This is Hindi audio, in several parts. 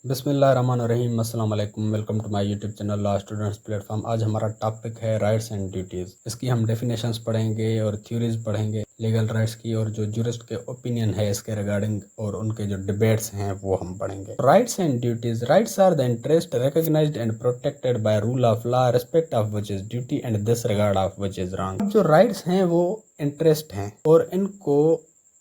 बिस्मिल्लाहिर्रहमानिर्रहीम अस्सलाम वालेकुम। Welcome to my YouTube channel law students platform. आज हमारा टॉपिक है राइट्स एंड ड्यूटीज़। इसकी हम डेफिनेशंस पढ़ेंगे और थ्योरीज पढ़ेंगे लीगल राइट्स की, और जो जूरिस्ट के ओपिनियन है इसके रिगार्डिंग और उनके जो डिबेट्स हैं वो हम पढ़ेंगे। Rights and duties. Rights are the interest recognised and protected by rule of law, respect of which is duty and disregard of which is wrong. जो राइट्स हैं वो इंटरेस्ट हैं और इनको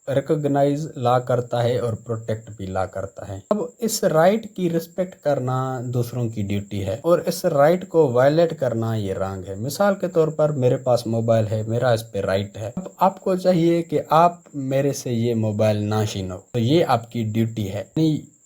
रिकॉग्नाइज ला करता है और प्रोटेक्ट भी ला करता है। अब इस राइट की रिस्पेक्ट करना दूसरों की ड्यूटी है और इस राइट को वायलेट करना ये रॉन्ग है। मिसाल के तौर पर मेरे पास मोबाइल है, मेरा इस पे राइट है। अब आपको चाहिए कि आप मेरे से ये मोबाइल ना छीनो, तो ये आपकी ड्यूटी है।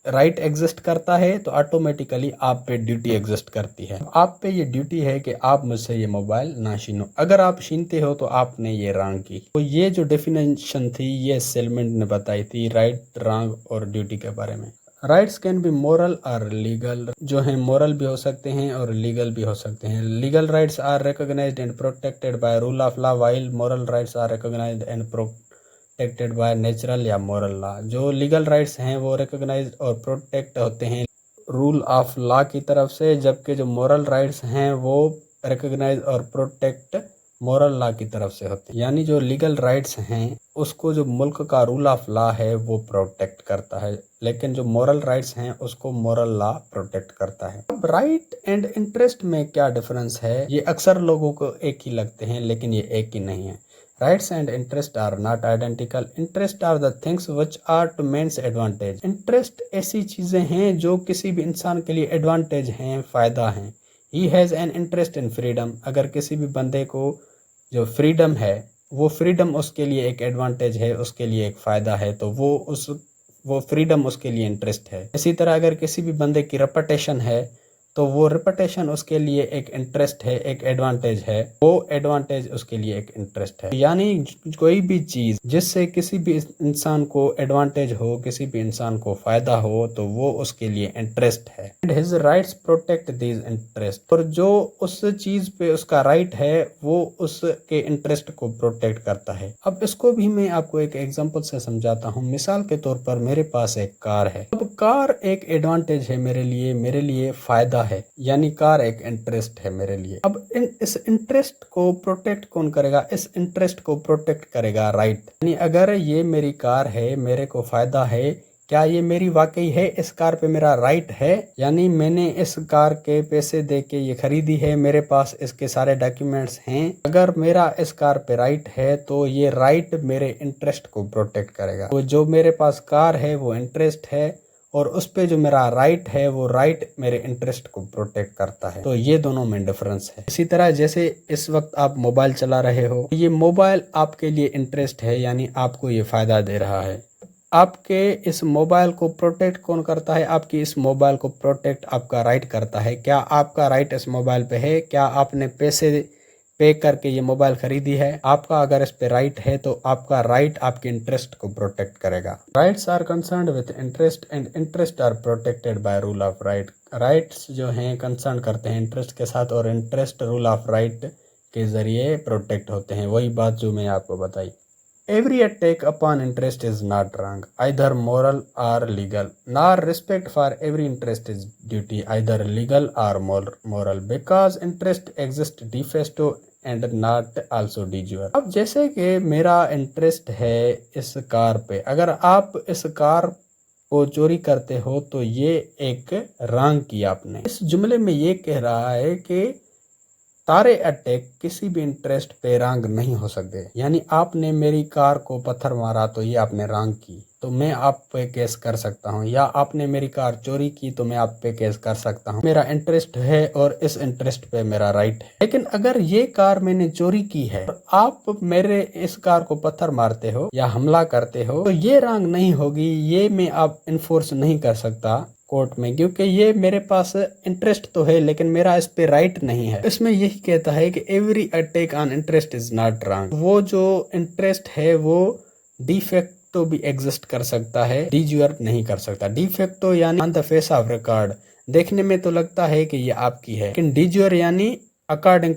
राइट एग्जिस्ट करता है तो ऑटोमेटिकली आप पे ड्यूटी एग्जिस्ट करती है। आप पे ये ड्यूटी है कि आप मुझसे ये मोबाइल ना छीनो। अगर आप छीनते हो तो आपने ये रॉन्ग की। तो ये जो डेफिनेशन थी ये सेलमेंट ने बताई थी राइट, रॉन्ग और ड्यूटी के बारे में। राइट्स कैन बी मोरल और लीगल। जो है मोरल भी हो सकते हैं और लीगल भी हो सकते हैं। Legal rights are recognised and protected by rule of law, while moral rights are recognised and protected by natural या मोरल लॉ। जो लीगल राइट्स हैं वो रिकॉग्नाइज और प्रोटेक्ट होते हैं रूल ऑफ लॉ की तरफ से, जबकि जो मोरल राइट्स हैं वो रिकॉग्नाइज और प्रोटेक्ट मोरल लॉ की तरफ से होते हैं। यानी जो लीगल राइट्स हैं उसको जो मुल्क का रूल ऑफ लॉ है वो प्रोटेक्ट करता है, लेकिन जो मोरल राइट्स हैं उसको मोरल लॉ प्रोटेक्ट करता है। अब राइट एंड इंटरेस्ट में क्या डिफरेंस है, ये अक्सर लोगों को एक ही लगते हैं लेकिन ये एक ही नहीं है। Rights and interest are not identical. Interest are the things which are to man's advantage. Interest ऐसी चीज़ें हैं जो किसी भी इंसान के लिए एडवांटेज हैं, फ़ायदा हैं। He has an interest in freedom. अगर किसी भी बंदे को जो फ्रीडम है वो फ्रीडम उसके लिए एक एडवांटेज है, उसके लिए एक फ़ायदा है, तो वो फ्रीडम उसके लिए इंटरेस्ट है। इसी तरह अगर किसी भी बंदे की रेपुटेशन है तो वो रेपुटेशन उसके लिए एक इंटरेस्ट है, एक एडवांटेज है, वो एडवांटेज उसके लिए एक इंटरेस्ट है। यानी कोई भी चीज़ जिससे किसी भी इंसान को एडवांटेज हो, किसी भी इंसान को फायदा हो, तो वो उसके लिए इंटरेस्ट है। And his rights protect these interest. और जो उस चीज़ पे उसका राइट है वो उसके इंटरेस्ट को प्रोटेक्ट करता है। अब इसको भी मैं आपको एक एग्जाम्पल से समझाता हूँ। मिसाल के तौर पर मेरे पास एक कार है। अब कार एक एडवांटेज है मेरे लिए फायदा है, यानी कार एक इंटरेस्ट है मेरे लिए। अब इस इंटरेस्ट को प्रोटेक्ट कौन करेगा? इस इंटरेस्ट को प्रोटेक्ट करेगा राइट। यानी अगर ये मेरी कार है, मेरे को फायदा है, क्या ये मेरी वाकई है? इस कार पे मेरा राइट है, यानी मैंने इस कार के पैसे दे के ये खरीदी है, मेरे पास इसके सारे डॉक्यूमेंट्स हैं। अगर मेरा इस कार पे राइट है तो ये राइट मेरे इंटरेस्ट को प्रोटेक्ट करेगा। तो जो मेरे पास कार है वो इंटरेस्ट है और उस पे जो मेरा राइट है वो राइट मेरे इंटरेस्ट को प्रोटेक्ट करता है। तो ये दोनों में डिफरेंस है। इसी तरह जैसे इस वक्त आप मोबाइल चला रहे हो, ये मोबाइल आपके लिए इंटरेस्ट है, यानी आपको ये फायदा दे रहा है। आपके इस मोबाइल को प्रोटेक्ट कौन करता है? आपकी इस मोबाइल को प्रोटेक्ट आपका राइट करता है। क्या आपका राइट इस मोबाइल पे है? क्या आपने पैसे पे करके ये मोबाइल खरीदी है? आपका अगर इस पे राइट है तो आपका राइट आपके इंटरेस्ट को प्रोटेक्ट करेगा। Rights are concerned with interest and interest are protected by rule of right. Rights जो हैं कंसर्न करते हैं इंटरेस्ट के साथ और इंटरेस्ट रूल ऑफ राइट के जरिए प्रोटेक्ट होते हैं। वही बात जो मैं आपको बताई। Every attack upon interest is not wrong, either moral or legal. Nor respect for every interest is duty, either legal or moral. Because interest exists de facto and not also de jure. अब जैसे कि मेरा इंटरेस्ट है इस कार पे, अगर आप इस कार को चोरी करते हो तो ये एक रॉन्ग किया आपने। इस जुमले में ये कह रहा है कि सारे अटैक किसी भी इंटरेस्ट पे रॉन्ग नहीं हो सकते। यानी आपने मेरी कार को पत्थर मारा तो ये आपने रॉन्ग की, तो मैं आप पे केस कर सकता हूँ, या आपने मेरी कार चोरी की तो मैं आप पे केस कर सकता हूँ। मेरा इंटरेस्ट है और इस इंटरेस्ट पे मेरा राइट है। लेकिन अगर ये कार मैंने चोरी की है और आप मेरे इस कार को पत्थर मारते हो या हमला करते हो तो ये रॉन्ग नहीं होगी। ये मैं आप इन्फोर्स नहीं कर सकता कोर्ट में, क्योंकि ये मेरे पास इंटरेस्ट तो है लेकिन मेरा इस पे राइट नहीं है। इसमें यही कहता है कि every attack on interest is not wrong. वो जो इंटरेस्ट है वो डिफेक्टो भी एग्जिस्ट कर सकता है, डी ज्योर नहीं कर सकता। डिफेक्टो यानी on the face of record, देखने में तो लगता है कि ये आपकी है, लेकिन डी ज्योर यानी अकॉर्डिंग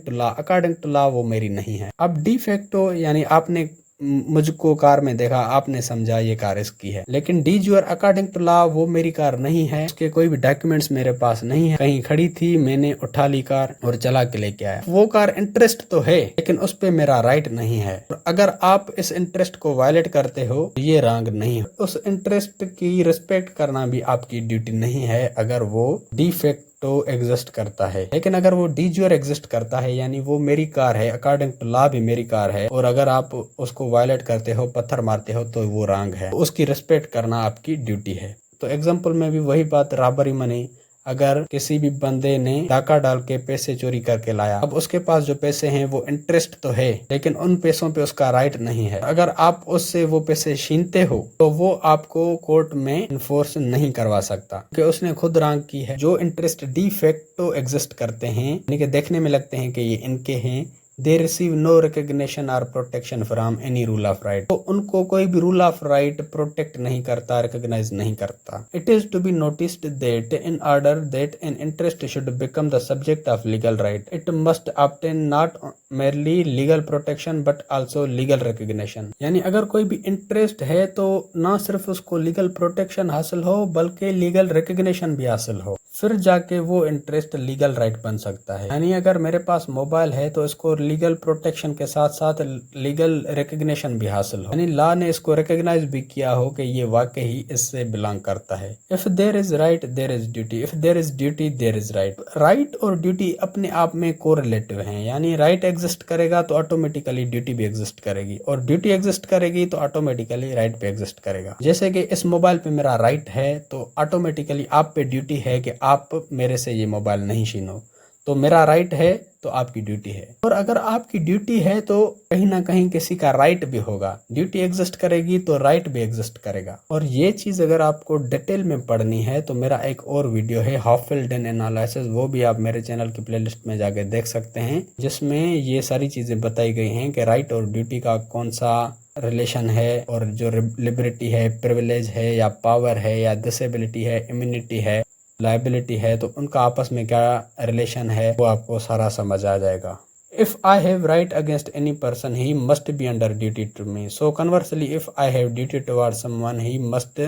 टू लॉ वो मेरी नहीं है। अब डिफेक्टो यानी आपने मुझको कार में देखा, आपने समझा ये कार इसकी है, लेकिन डी ज्यूर अकॉर्डिंग टू लॉ वो मेरी कार नहीं है, उसके कोई भी डॉक्यूमेंट्स मेरे पास नहीं है, कहीं खड़ी थी, मैंने उठा ली कार और चला के लेके आया। वो कार इंटरेस्ट तो है लेकिन उस पे मेरा राइट नहीं है। और अगर आप इस इंटरेस्ट को वायलेट करते हो तो ये रॉन्ग नहीं है। उस इंटरेस्ट की रिस्पेक्ट करना भी आपकी ड्यूटी नहीं है अगर वो डिफेक्ट तो एग्जिस्ट करता है। लेकिन अगर वो डी ज्यूर एग्जिस्ट करता है यानी वो मेरी कार है, अकॉर्डिंग टू लॉ भी मेरी कार है, और अगर आप उसको वायलेट करते हो, पत्थर मारते हो तो वो रॉन्ग है, उसकी रिस्पेक्ट करना आपकी ड्यूटी है। तो एग्जाम्पल में भी वही बात, रॉबरी मनी, अगर किसी भी बंदे ने डाका डाल के पैसे चोरी करके लाया, अब उसके पास जो पैसे हैं वो इंटरेस्ट तो है लेकिन उन पैसों पे उसका राइट नहीं है। अगर आप उससे वो पैसे छीनते हो तो वो आपको कोर्ट में इन्फोर्स नहीं करवा सकता क्योंकि उसने खुद रॉन्ग की है। जो इंटरेस्ट डिफेक्टो एग्जिस्ट करते हैं यानी कि देखने में लगते हैं कि ये इनके हैं, दे रिसीव नो रिकग्निशन और protection from any rule of right, तो उनको कोई भी रूल ऑफ राइट प्रोटेक्ट नहीं करता, रिकॉग्नाइज नहीं करता। It is to be noticed that in order that an interest should become the subject of legal right, it must obtain not merely legal protection but also legal recognition. यानी अगर कोई भी इंटरेस्ट है तो ना सिर्फ उसको लीगल प्रोटेक्शन हासिल हो बल्कि लीगल रिकग्निशन भी हासिल हो, फिर जाके वो इंटरेस्ट लीगल राइट बन सकता है। यानी अगर मेरे पास मोबाइल है तो इसको लीगल प्रोटेक्शन के साथ साथ लीगल रिकग्निशन भी हासिल हो, यानी लॉ ने इसको रिकग्नाइज भी किया हो कि ये वाकई इससे बिलोंग करता है। If there is right there is duty, if there is duty there is right. Right और ड्यूटी अपने आप में कोरिलेटिव हैं, यानी राइट एग्जिस्ट करेगा तो ऑटोमेटिकली ड्यूटी भी एग्जिस्ट करेगी, और ड्यूटी एग्जिस्ट करेगी तो ऑटोमेटिकली राइट भी एग्जिस्ट करेगा। जैसे कि इस मोबाइल पे मेरा राइट है तो ऑटोमेटिकली आप पे ड्यूटी है कि आप मेरे से ये मोबाइल नहीं छीनो, तो मेरा राइट है तो आपकी ड्यूटी है। और अगर आपकी ड्यूटी है तो कहीं ना कहीं किसी का राइट भी होगा, ड्यूटी एग्जिस्ट करेगी तो राइट भी एग्जिस्ट करेगा। और ये चीज अगर आपको डिटेल में पढ़नी है तो मेरा एक और वीडियो है हॉफिल्डन एनालिसिस, वो भी आप मेरे चैनल की प्लेलिस्ट में जाके देख सकते हैं, जिसमें ये सारी चीजें बताई गई हैं कि राइट और ड्यूटी का कौन सा रिलेशन है, और जो लिबर्टी है, प्रिविलेज है या पावर है या डिसेबिलिटी है, इम्यूनिटी है, लाइबिलिटी है, तो उनका आपस में क्या रिलेशन है वो आपको सारा समझ आ जाएगा। If I have right against any person he must be under duty to me, so conversely if I have duty toward someone he must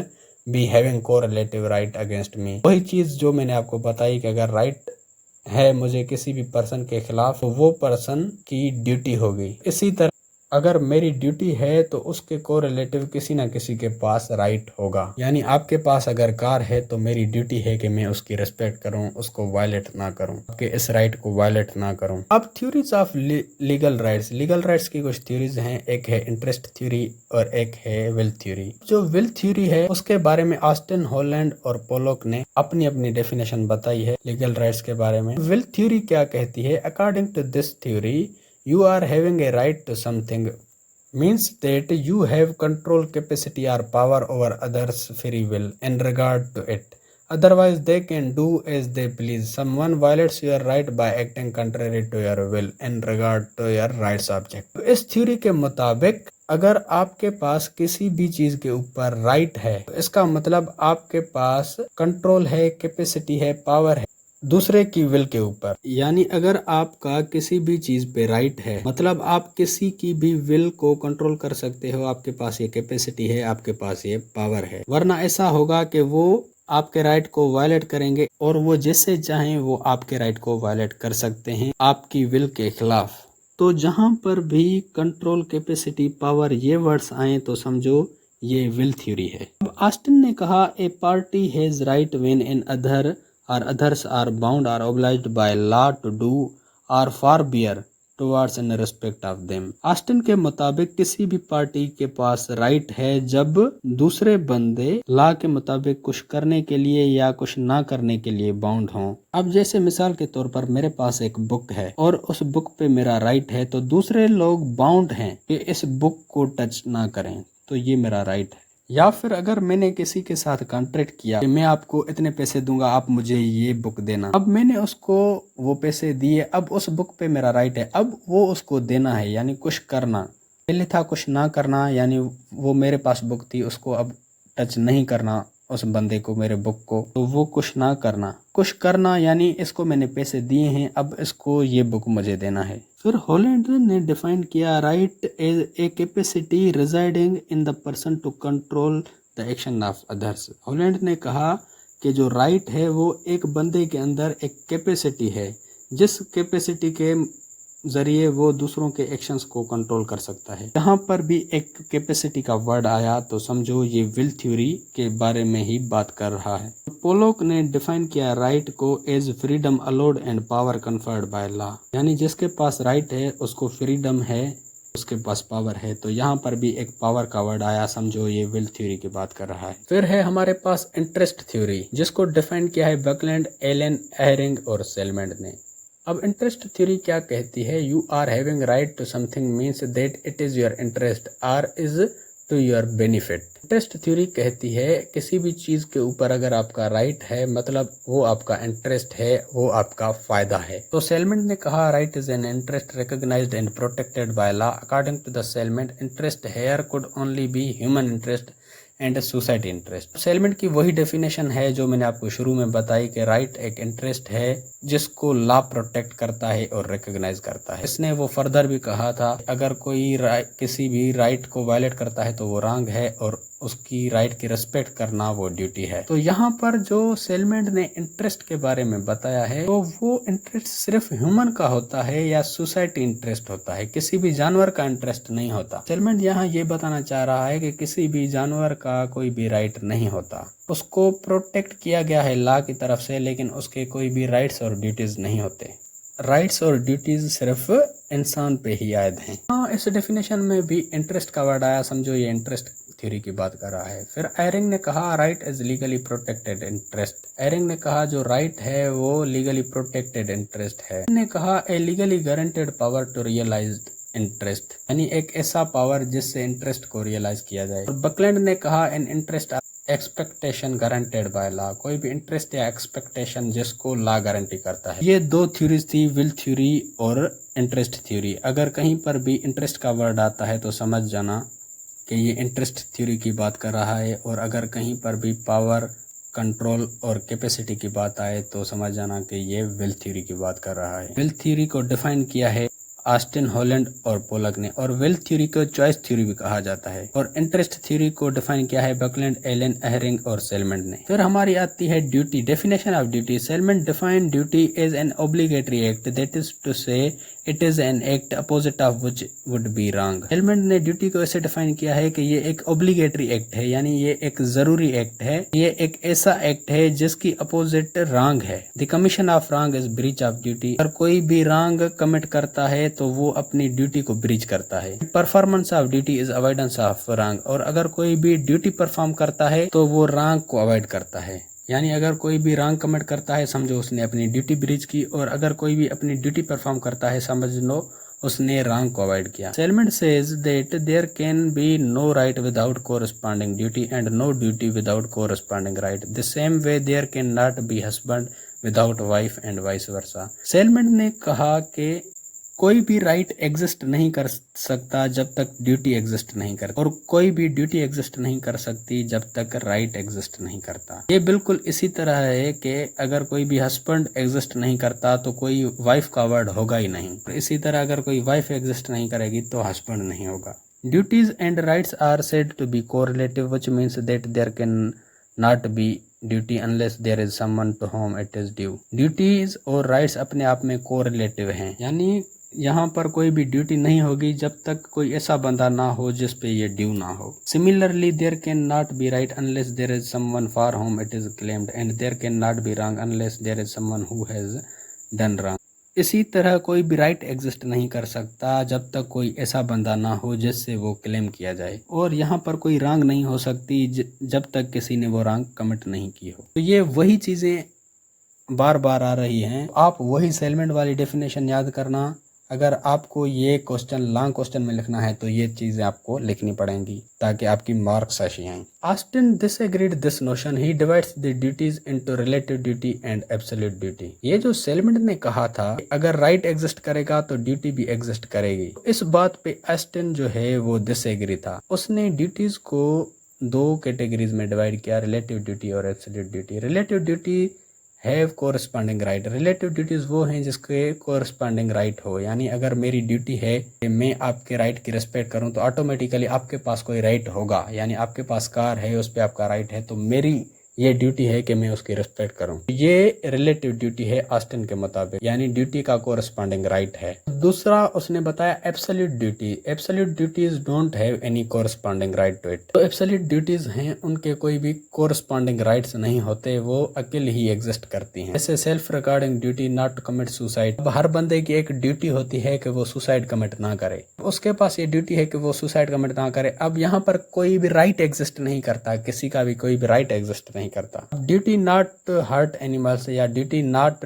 be having correlative right against me. वही चीज जो मैंने आपको बताई कि अगर राइट है मुझे किसी भी पर्सन के खिलाफ तो वो पर्सन की ड्यूटी होगी। इसी तरह अगर मेरी ड्यूटी है तो उसके कोरिलेटिव किसी ना किसी के पास राइट होगा। यानी आपके पास अगर कार है तो मेरी ड्यूटी है कि मैं उसकी रिस्पेक्ट करूं, उसको वायलेट ना करूं, आपके इस राइट को वायलेट ना करूं। अब theories of legal rights, legal rights की कुछ थ्योरीज हैं, एक है इंटरेस्ट थ्योरी और एक है विल थ्योरी। जो विल थ्योरी है उसके बारे में ऑस्टिन हॉलैंड और पोलोक ने अपनी अपनी डेफिनेशन बताई है लीगल राइट्स के बारे में। विल थ्योरी क्या कहती है? According to this theory, you are having a right to something means that you have control capacity or power over others free will in regard to it, otherwise they can do as they please. Someone violates your right by acting contrary to your will in regard to your rights object। इस थ्योरी के मुताबिक अगर आपके पास किसी भी चीज के ऊपर राइट है तो इसका मतलब आपके पास कंट्रोल है, कैपेसिटी है, पावर है दूसरे की विल के ऊपर। यानी अगर आपका किसी भी चीज पे राइट है मतलब आप किसी की भी विल को कंट्रोल कर सकते हो, आपके पास ये कैपेसिटी है, आपके पास ये पावर है। वरना ऐसा होगा कि वो आपके राइट को वायलेट करेंगे और वो जैसे चाहें वो आपके राइट को वायलेट कर सकते हैं आपकी विल के खिलाफ। तो जहां पर भी कंट्रोल, कैपेसिटी, पावर ये वर्ड्स आए तो समझो ये विल थ्योरी है। अब ऑस्टिन ने कहा a party has right when another or others are bound or obliged by law to do or forbear towards in respect of them। Austin के मुताबिक किसी भी पार्टी के पास राइट है जब दूसरे बंदे लॉ के मुताबिक कुछ करने के लिए या कुछ ना करने के लिए बाउंड हों। अब जैसे मिसाल के तौर पर मेरे पास एक बुक है और उस बुक पे मेरा राइट है तो दूसरे लोग बाउंड हैं कि इस बुक को टच ना करें, तो ये मेरा राइट है। या फिर अगर मैंने किसी के साथ कॉन्ट्रैक्ट किया कि मैं आपको इतने पैसे दूंगा, आप मुझे ये बुक देना, अब मैंने उसको वो पैसे दिए, अब उस बुक पे मेरा राइट है, अब वो उसको देना है यानी कुछ करना। पहले था कुछ ना करना, यानी वो मेरे पास बुक थी उसको अब टच नहीं करना उस बंदे को, मेरे बुक को, तो वो कुछ ना करना। कुछ करना यानी इसको मैंने पैसे दिए हैं अब इसको ये बुक मुझे देना है। फिर हॉलैंड ने डिफाइन किया right as a capacity residing in the person to control the action of others. Holland ने कहा कि जो राइट है वो एक बंदे के अंदर एक कैपेसिटी है, जिस कैपेसिटी के जरिए वो दूसरों के एक्शंस को कंट्रोल कर सकता है। यहाँ पर भी एक कैपेसिटी का वर्ड आया तो समझो ये विल थ्योरी के बारे में ही बात कर रहा है। पोलोक ने डिफाइन किया राइट को as freedom allowed and power conferred by law, यानी जिसके पास राइट है उसको फ्रीडम है, उसके पास पावर है। तो यहाँ पर भी एक पावर का वर्ड आया, समझो ये विल थ्योरी की बात कर रहा है। फिर है हमारे पास इंटरेस्ट थ्योरी, जिसको डिफाइन किया है बकलैंड, एलन, एहरिंग और सेलमेंट ने। अब इंटरेस्ट थ्योरी क्या कहती है? You are having right to something means that it is your interest or is to your benefit. Interest theory कहती है किसी भी चीज के ऊपर अगर आपका राइट है मतलब वो आपका इंटरेस्ट है, वो आपका फायदा है। तो सेलमेंट ने कहा right is an interest recognised and protected by law. According to the Salmond interest here could only be human interest and society interest. Salmond की वही डेफिनेशन है जो मैंने आपको शुरू में बताई कि राइट एक इंटरेस्ट है जिसको लॉ प्रोटेक्ट करता है और रिकॉग्नाइज करता है। इसने वो फर्दर भी कहा था अगर कोई किसी भी राइट को वायलेट करता है तो वो रॉन्ग है और उसकी राइट की रिस्पेक्ट करना वो ड्यूटी है। तो यहाँ पर जो सेलमेंट ने इंटरेस्ट के बारे में बताया है तो वो इंटरेस्ट सिर्फ ह्यूमन का होता है या सोसाइटी इंटरेस्ट होता है, किसी भी जानवर का इंटरेस्ट नहीं होता। सेलमेंट यहाँ ये बताना चाह रहा है कि किसी भी जानवर का कोई भी राइट नहीं होता, उसको प्रोटेक्ट किया गया है लॉ की तरफ से, लेकिन उसके कोई भी राइट्स और ड्यूटीज नहीं होते। राइट्स और ड्यूटीज सिर्फ इंसान पे ही आयद हैं। हाँ, इस डेफिनेशन में भी इंटरेस्ट का वर्ड आया, समझो ये इंटरेस्ट थ्योरी की बात कर रहा है। फिर एरिंग ने कहा right is legally protected interest. Ihering ने कहा जो राइट है वो लीगली प्रोटेक्टेड इंटरेस्ट है। ने कहा a legally guaranteed power to realise interest, यानी एक ऐसा पावर जिससे इंटरेस्ट को रियलाइज किया जाए। और बकलैंड ने कहा an interest expectation guaranteed by law, कोई भी इंटरेस्ट या एक्सपेक्टेशन जिसको लॉ गारंटी करता है। ये दो थ्योरीज थी, विल थ्योरी और इंटरेस्ट थ्योरी। अगर कहीं पर भी इंटरेस्ट का वर्ड आता है तो समझ जाना कि ये इंटरेस्ट थ्योरी की बात कर रहा है, और अगर कहीं पर भी पावर, कंट्रोल और कैपेसिटी की बात आए तो समझ जाना कि ये विल थ्योरी की बात कर रहा है। विल थ्योरी को डिफाइन किया है ऑस्टिन, हॉलैंड और पोलक ने, और विल थ्योरी को चॉइस थ्योरी भी कहा जाता है। और इंटरेस्ट थ्योरी को डिफाइन किया है बकलैंड, एलन, एहरिंग और सेलमेंट ने। फिर हमारी आती है duty, definition of duty. Salmond define duty as an obligatory act, that is to say it is an act opposite of which would be wrong. Salmond ने ड्यूटी को ऐसे डिफाइन किया है कि ये एक ऑब्लिगेटरी एक्ट है, यानी ये एक जरूरी एक्ट है, ये एक ऐसा एक्ट है जिसकी अपोजिट रॉन्ग है। The commission of wrong is breach of duty. अगर कोई भी रॉन्ग कमिट करता है तो वो अपनी ड्यूटी को ब्रीच करता है। Performance of duty is avoidance of wrong, और अगर कोई भी ड्यूटी परफॉर्म करता है तो वो रॉन्ग को अवॉइड करता है। यानी अगर कोई भी रॉन्ग कमिट करता है समझो उसने अपनी ड्यूटी ब्रीच की, और अगर कोई भी अपनी ड्यूटी परफॉर्म करता है समझ लो उसने रॉन्ग को अवॉइड किया। Salmond says that there can be no right without corresponding duty and no duty without corresponding right. The same way there can not be husband without wife and vice versa. Salmond ने कहा कि कोई भी राइट एग्जिस्ट नहीं कर सकता जब तक ड्यूटी एग्जिस्ट नहीं करती, और कोई भी ड्यूटी एग्जिस्ट नहीं कर सकती जब तक राइट एग्जिस्ट नहीं करता। ये बिल्कुल इसी तरह है कि अगर कोई भी हस्बैंड एग्जिस्ट नहीं करता तो कोई वाइफ का वर्ड होगा ही नहीं, और इसी तरह अगर कोई वाइफ एग्जिस्ट नहीं करेगी तो हस्बैंड नहीं होगा। Duties and rights are said to be correlative, which means that there can not be duty unless there is someone to whom it is due. Duties और राइट्स अपने आप में कोरिलेटिव हैं, यानी यहाँ पर कोई भी ड्यूटी नहीं होगी जब तक कोई ऐसा बंदा ना हो जिस पे ये ड्यू ना हो। Similarly there can not be right unless there is someone for whom it is claimed, and there can not be wrong unless there is someone who has done wrong. इसी तरह कोई भी राइट एग्जिस्ट नहीं कर सकता जब तक कोई ऐसा बंदा ना हो जिससे वो क्लेम किया जाए, और यहाँ पर कोई रॉन्ग नहीं हो सकती जब तक किसी ने वो रॉन्ग कमिट नहीं की हो। तो ये वही चीज़ें बार बार आ रही हैं, आप वही सेलमेंट वाली डेफिनेशन याद करना। अगर आपको ये क्वेश्चन लॉन्ग क्वेश्चन में लिखना है तो ये चीजें आपको लिखनी पड़ेंगी ताकि आपकी मार्क्स अच्छी आएं। Austin disagreed this notion, he divides the duties into relative duty and absolute duty. ये जो सेलमेंट ने कहा था अगर राइट एग्जिस्ट करेगा तो ड्यूटी भी एग्जिस्ट करेगी, इस बात पे ऑस्टिन जो है वो डिसएग्री था। उसने ड्यूटीज को दो कैटेगरीज में डिवाइड किया, रिलेटिव ड्यूटी और absolute duty. Relative duty have corresponding right. Relative duties वो हैं जिसके कोरस्पॉन्डिंग राइट हो, यानी अगर मेरी ड्यूटी है कि मैं आपके राइट की रिस्पेक्ट करूं तो ऑटोमेटिकली आपके पास कोई राइट होगा, यानी आपके पास कार है उस पर आपका राइट है तो मेरी ये ड्यूटी है कि मैं उसकी रिस्पेक्ट करूं। ये रिलेटिव ड्यूटी है ऑस्टिन के मुताबिक, यानी ड्यूटी का कोरस्पॉन्डिंग राइट है। दूसरा उसने बताया absolute duty. Absolute duties don't have any corresponding right to it. तो एब्सोल्यूट ड्यूटीज हैं उनके कोई भी कोरस्पॉन्डिंग राइट्स नहीं होते, वो अकेले ही एग्जिस्ट करती हैं। जैसे self regarding duty not to commit suicide. अब हर बंदे की एक ड्यूटी होती है कि वो सुसाइड कमिट ना करे, उसके पास ये ड्यूटी है कि वो सुसाइड कमिट ना करे। अब यहाँ पर कोई भी राइट एग्जिस्ट नहीं करता, किसी का भी कोई भी राइट एग्जिस्ट नहीं करता। ड्यूटी नॉट हर्ट एनिमल्स या ड्यूटी नॉट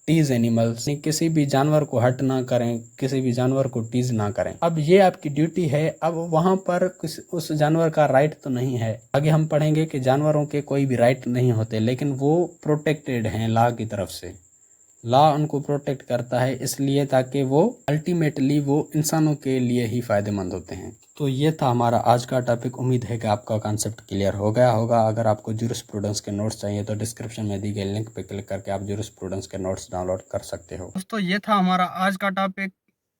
टीज एनिमल्स, किसी भी जानवर को हर्ट ना करें, किसी भी जानवर को टीज ना करें। अब ये आपकी ड्यूटी है। अब वहां पर उस जानवर का राइट तो नहीं है। आगे हम पढ़ेंगे कि जानवरों के कोई भी राइट नहीं होते, लेकिन वो प्रोटेक्टेड हैं लॉ की तरफ से। लॉ उनको प्रोटेक्ट करता है इसलिए ताकि वो अल्टीमेटली वो इंसानों के लिए ही फायदेमंद होते हैं। तो ये था हमारा आज का टॉपिक। उम्मीद है कि आपका कॉन्सेप्ट क्लियर हो गया होगा। अगर आपको ज्यूरिस्प्रूडेंस के नोट्स चाहिए तो डिस्क्रिप्शन में दी गई लिंक पे क्लिक करके आप ज्यूरिस्प्रूडेंस के नोट्स डाउनलोड कर सकते हो। दोस्तों ये था हमारा आज का टॉपिक।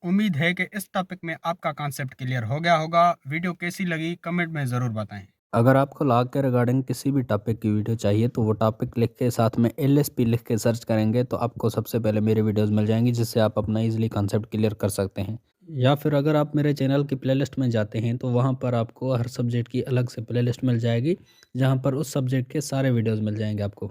उम्मीद है कि इस टॉपिक में आपका कॉन्सेप्ट क्लियर हो गया होगा। वीडियो कैसी लगी कमेंट में ज़रूर बताएं। अगर आपको लॉ के रिगार्डिंग किसी भी टॉपिक की वीडियो चाहिए तो वो टॉपिक लिख के साथ में LSP लिख के सर्च करेंगे तो आपको सबसे पहले मेरी वीडियोस मिल जाएंगी, जिससे आप अपना इजीली कॉन्सेप्ट क्लियर कर सकते हैं। या फिर अगर आप मेरे चैनल की प्लेलिस्ट में जाते हैं तो वहाँ पर आपको हर सब्जेक्ट की अलग से प्लेलिस्ट मिल जाएगी, जहाँ पर उस सब्जेक्ट के सारे वीडियोज़ मिल जाएंगे आपको।